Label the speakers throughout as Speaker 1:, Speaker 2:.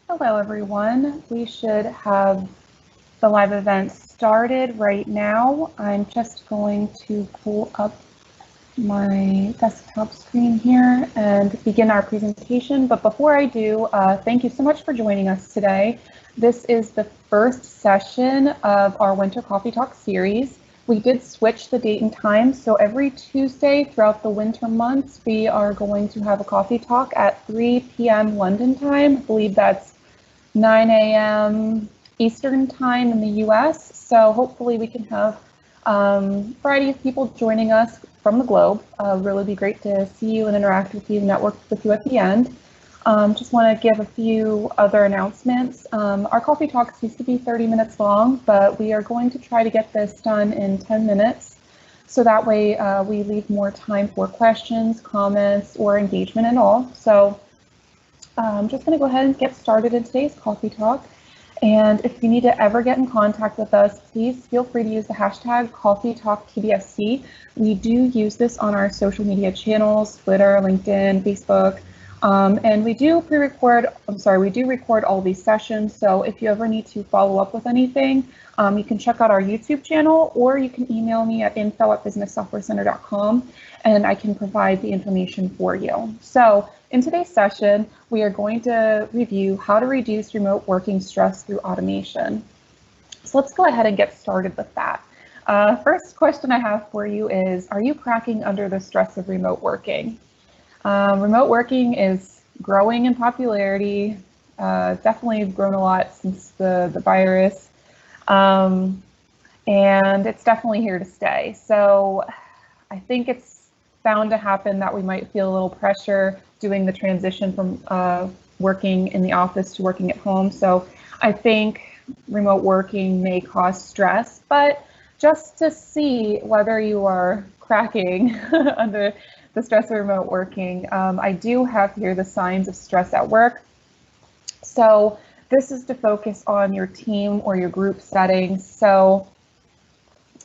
Speaker 1: Hello, everyone. We should have the live event started right now. I'm just going to pull up my desktop screen here and begin our presentation. But before I do, thank you so much for joining us today. This is the first session of our Winter Coffee Talk series. We did switch the date and time, so every Tuesday throughout the winter months, we are going to have a coffee talk at 3 p.m. London time. I believe that's 9 a.m. Eastern time in the US. So hopefully we can have a variety of people joining us from the globe. Really be great to see you and interact with you, network with you at the end. Just want to give a few other announcements. Our coffee talks used to be 30 minutes long, but we are going to try to get this done in 10 minutes. So that way we leave more time for questions, comments, or engagement at all. So I'm just going to go ahead and get started in today's coffee talk. And if you need to ever get in contact with us, please feel free to use the hashtag CoffeeTalkTBSC. We do use this on our social media channels, Twitter, LinkedIn, Facebook, and we do record all these sessions. So if you ever need to follow up with anything, you can check out our YouTube channel, or you can email me at info@businesssoftwarecenter.com, and I can provide the information for you. So in today's session, we are going to review how to reduce remote working stress through automation. So let's go ahead and get started with that. First question I have for you is, are you cracking under the stress of remote working? Remote working is growing in popularity, definitely grown a lot since the virus, and it's definitely here to stay. So I think it's bound to happen that we might feel a little pressure doing the transition from working in the office to working at home. So I think remote working may cause stress, but just to see whether you are cracking under the stress of remote working, I do have here the signs of stress at work. So this is to focus on your team or your group settings. So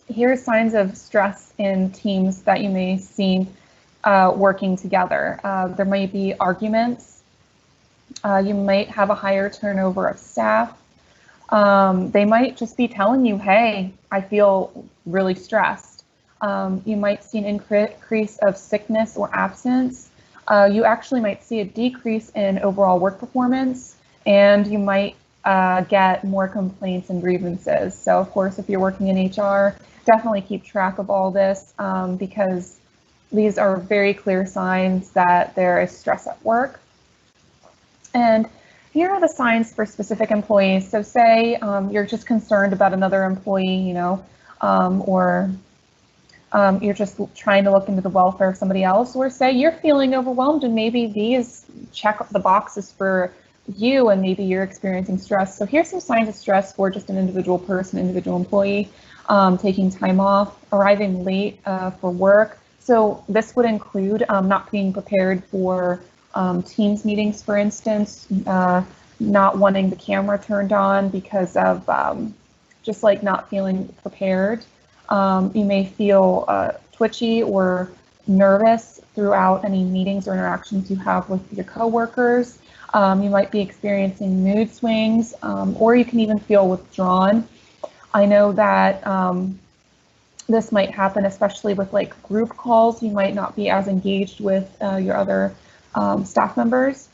Speaker 1: here's signs of stress in teams that you may see working together. There might be arguments. You might have a higher turnover of staff. They might just be telling you, hey, I feel really stressed. You might see an increase of sickness or absence. You actually might see a decrease in overall work performance, and you might get more complaints and grievances. So of course, if you're working in HR, definitely keep track of all this, because these are very clear signs that there is stress at work. And here are the signs for specific employees. So say you're just concerned about another employee, or you're just trying to look into the welfare of somebody else, or say you're feeling overwhelmed and maybe these check the boxes for you and maybe you're experiencing stress. So here's some signs of stress for just an individual person, individual employee: taking time off, arriving late for work. So this would include not being prepared for Teams meetings, for instance, not wanting the camera turned on because of just like not feeling prepared. You may feel twitchy or nervous throughout any meetings or interactions you have with your coworkers. You might be experiencing mood swings, or you can even feel withdrawn. I know that this might happen especially with like group calls. You might not be as engaged with your other staff members.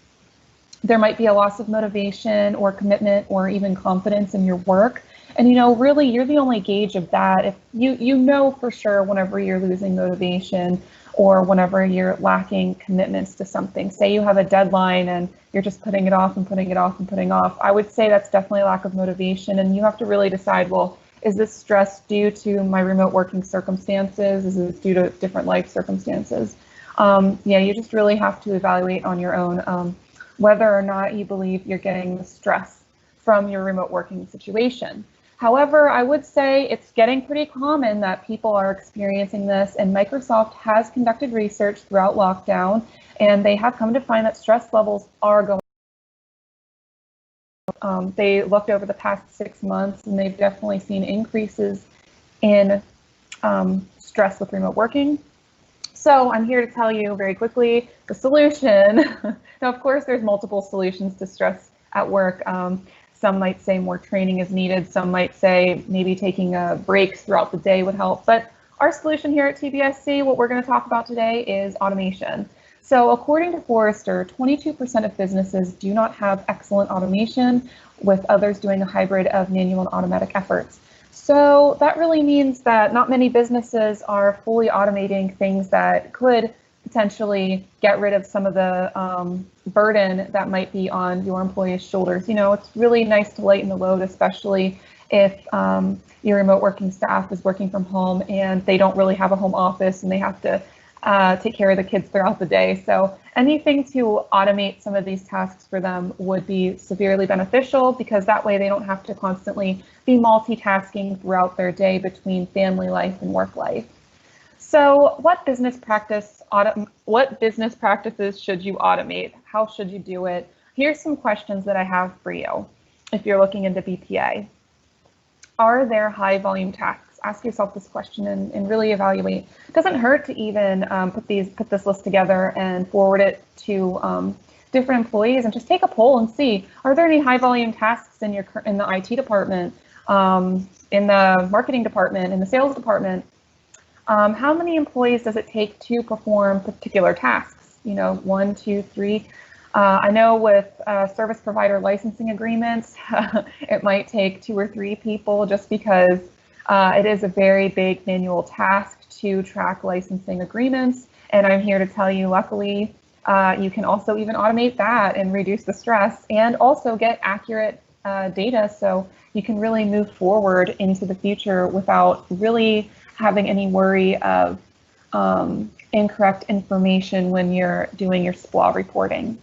Speaker 1: There might be a loss of motivation or commitment or even confidence in your work. And really, you're the only gauge of that. If you know for sure whenever you're losing motivation or whenever you're lacking commitments to something. Say you have a deadline and you're just putting it off and putting it off and putting off. I would say that's definitely a lack of motivation, and you have to really decide, well, is this stress due to my remote working circumstances? Is it due to different life circumstances? Yeah, you just really have to evaluate on your own whether or not you believe you're getting the stress from your remote working situation. However, I would say it's getting pretty common that people are experiencing this, and Microsoft has conducted research throughout lockdown, and they have come to find that stress levels are going up. They looked over the past 6 months, and they've definitely seen increases in stress with remote working. So I'm here to tell you very quickly the solution. Now, of course, there's multiple solutions to stress at work. Some might say more training is needed. Some might say maybe taking breaks throughout the day would help. But our solution here at TBSC, what we're going to talk about today is automation. So according to Forrester, 22% of businesses do not have excellent automation, with others doing a hybrid of manual and automatic efforts. So that really means that not many businesses are fully automating things that could potentially get rid of some of the burden that might be on your employees' shoulders. You know, it's really nice to lighten the load, especially if your remote working staff is working from home and they don't really have a home office and they have to take care of the kids throughout the day. So anything to automate some of these tasks for them would be severely beneficial, because that way they don't have to constantly be multitasking throughout their day between family life and work life. So what business practices should you automate? How should you do it? Here's some questions that I have for you if you're looking into BPA. Are there high volume tasks? Ask yourself this question and really evaluate. It doesn't hurt to even put this list together and forward it to different employees and just take a poll and see, are there any high volume tasks in the IT department, in the marketing department, in the sales department? How many employees does it take to perform particular tasks? You know, 1, 2, 3. I know with service provider licensing agreements, it might take 2 or 3 people, just because it is a very big manual task to track licensing agreements. And I'm here to tell you, luckily, you can also even automate that and reduce the stress, and also get accurate data, so you can really move forward into the future without really having any worry of incorrect information when you're doing your SPLA reporting.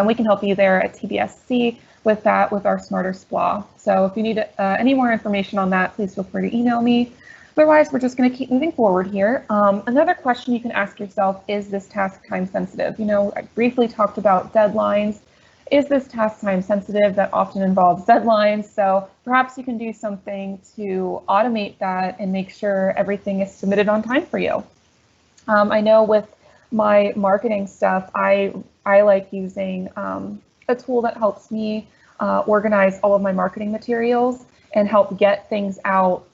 Speaker 1: We can help you there at TBSC with that, with our Smarter SPLA. So if you need any more information on that, please feel free to email me. Otherwise, we're just going to keep moving forward here. Another question you can ask yourself, is this task time sensitive? You know, I briefly talked about deadlines. Is this task time sensitive? That often involves deadlines. So perhaps you can do something to automate that and make sure everything is submitted on time for you. I know with my marketing stuff, I like using a tool that helps me organize all of my marketing materials and help get things out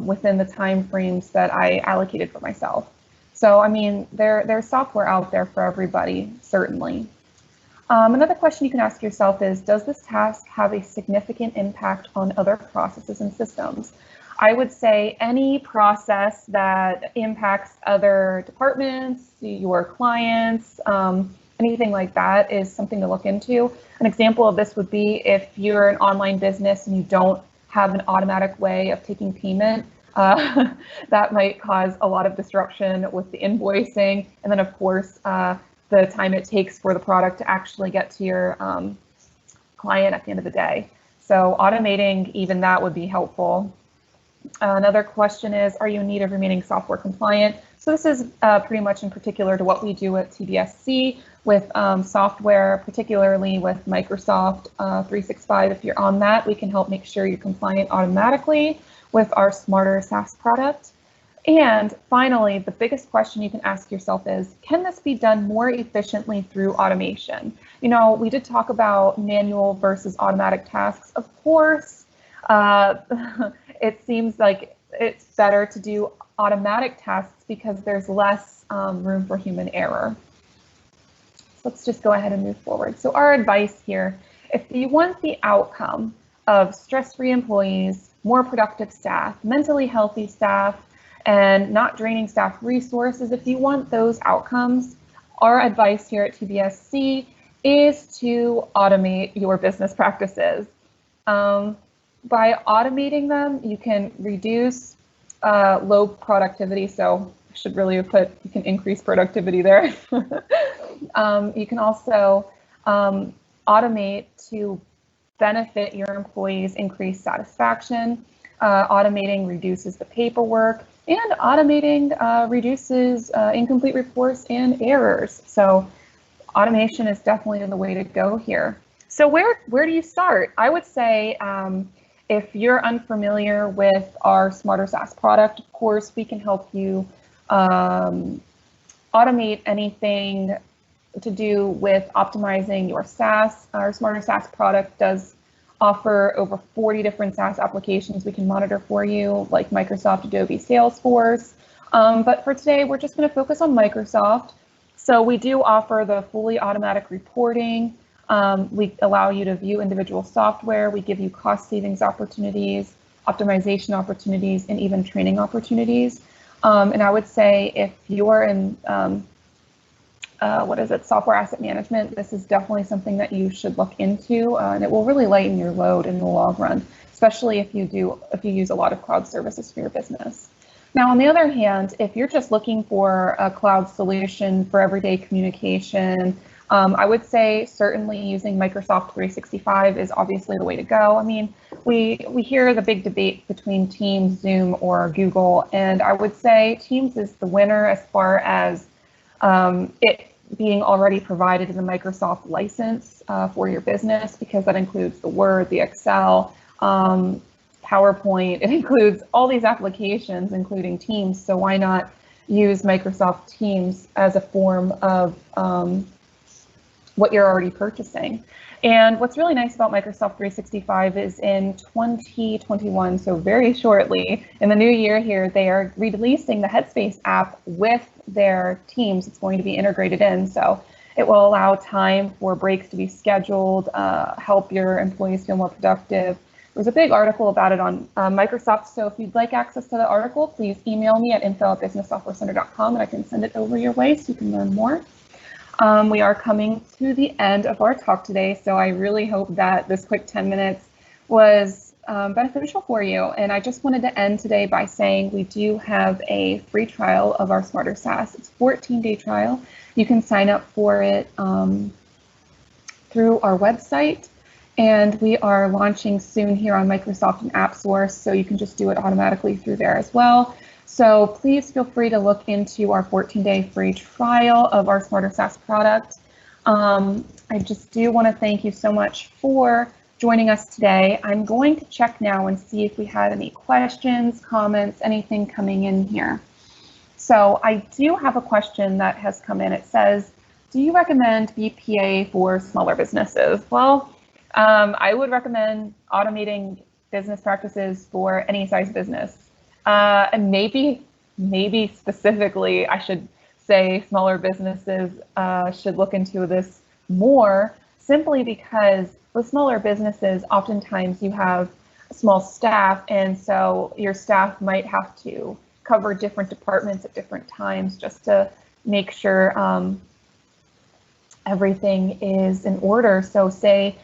Speaker 1: within the time frames that I allocated for myself. So, I mean, there's software out there for everybody, certainly. Another question you can ask yourself is, does this task have a significant impact on other processes and systems? I would say any process that impacts other departments, your clients, anything like that is something to look into. An example of this would be if you're an online business and you don't have an automatic way of taking payment, that might cause a lot of disruption with the invoicing. And then, of course, the time it takes for the product to actually get to your client at the end of the day. So automating even that would be helpful. Another question is, are you in need of remaining software compliant? So this is pretty much in particular to what we do at TBSC with software, particularly with Microsoft 365. If you're on that, we can help make sure you're compliant automatically with our Smarter SaaS product. And finally, the biggest question you can ask yourself is, can this be done more efficiently through automation? You know, we did talk about manual versus automatic tasks. Of course, it seems like it's better to do automatic tasks because there's less room for human error. So let's just go ahead and move forward. So our advice here, if you want the outcome of stress-free employees, more productive staff, mentally healthy staff, and not draining staff resources, if you want those outcomes, our advice here at TBSC is to automate your business practices. By automating them, you can reduce low productivity. So I should really have put, you can increase productivity there. You can also automate to benefit your employees, increase satisfaction. Automating reduces the paperwork, and automating reduces incomplete reports and errors. So automation is definitely the way to go here. So where do you start? I would say if you're unfamiliar with our Smarter SaaS product, of course, we can help you automate anything to do with optimizing your SaaS. Our Smarter SaaS product does offer over 40 different SaaS applications we can monitor for you, like Microsoft, Adobe, Salesforce. But for today, we're just going to focus on Microsoft. So we do offer the fully automatic reporting. We allow you to view individual software. We give you cost savings opportunities, optimization opportunities, and even training opportunities. And I would say if you're in software asset management, this is definitely something that you should look into, and it will really lighten your load in the long run, especially if you use a lot of cloud services for your business. Now, on the other hand, if you're just looking for a cloud solution for everyday communication, I would say certainly using Microsoft 365 is obviously the way to go. I mean, we hear the big debate between Teams, Zoom, or Google, and I would say Teams is the winner as far as it being already provided in the Microsoft license for your business, because that includes the Word, the Excel, PowerPoint. It includes all these applications, including Teams. So why not use Microsoft Teams as a form of what you're already purchasing? And what's really nice about Microsoft 365 is in 2021, so very shortly in the new year here, they are releasing the Headspace app with their Teams. It's going to be integrated in, so it will allow time for breaks to be scheduled, help your employees feel more productive. There was a big article about it on Microsoft, so if you'd like access to the article, please email me at info@businesssoftwarecenter.com and I can send it over your way so you can learn more. We are coming to the end of our talk today, so I really hope that this quick 10 minutes was beneficial for you. And I just wanted to end today by saying we do have a free trial of our Smarter SaaS. It's a 14-day trial. You can sign up for it through our website. And we are launching soon here on Microsoft and AppSource, so you can just do it automatically through there as well. So please feel free to look into our 14-day free trial of our Smarter SaaS product. I just do want to thank you so much for joining us today. I'm going to check now and see if we had any questions, comments, anything coming in here. So I do have a question that has come in. It says, do you recommend BPA for smaller businesses? Well, I would recommend automating business practices for any size business. And maybe specifically, I should say smaller businesses should look into this more, simply because with smaller businesses, oftentimes you have a small staff, and so your staff might have to cover different departments at different times just to make sure everything is in order. So say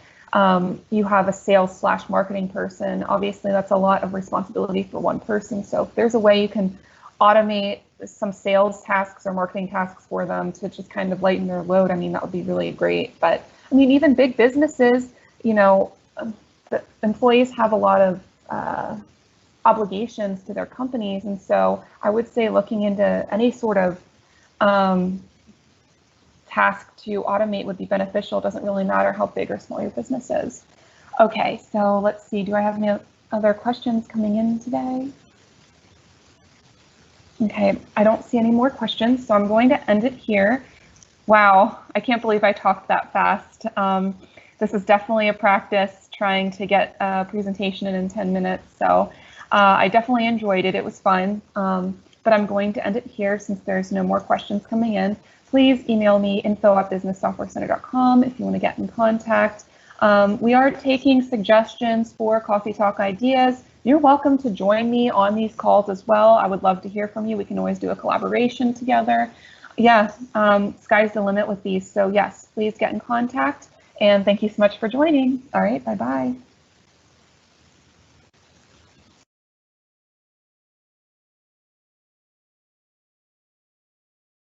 Speaker 1: you have a sales/marketing person, obviously that's a lot of responsibility for one person. So if there's a way you can automate some sales tasks or marketing tasks for them to just kind of lighten their load, I mean, that would be really great. But I mean, even big businesses, you know, the employees have a lot of obligations to their companies. And so I would say looking into any sort of task to automate would be beneficial. It doesn't really matter how big or small your business is. Okay, so let's see, do I have any other questions coming in today? Okay, I don't see any more questions, so I'm going to end it here. Wow, I can't believe I talked that fast. This is definitely a practice trying to get a presentation in 10 minutes, so I definitely enjoyed it. It was fun, but I'm going to end it here since there's no more questions coming in. Please email me info@businesssoftwarecenter.com if you want to get in contact. We are taking suggestions for Coffee Talk ideas. You're welcome to join me on these calls as well. I would love to hear from you. We can always do a collaboration together. Yeah, sky's the limit with these. So yes, please get in contact. And thank you so much for joining. All right, bye-bye.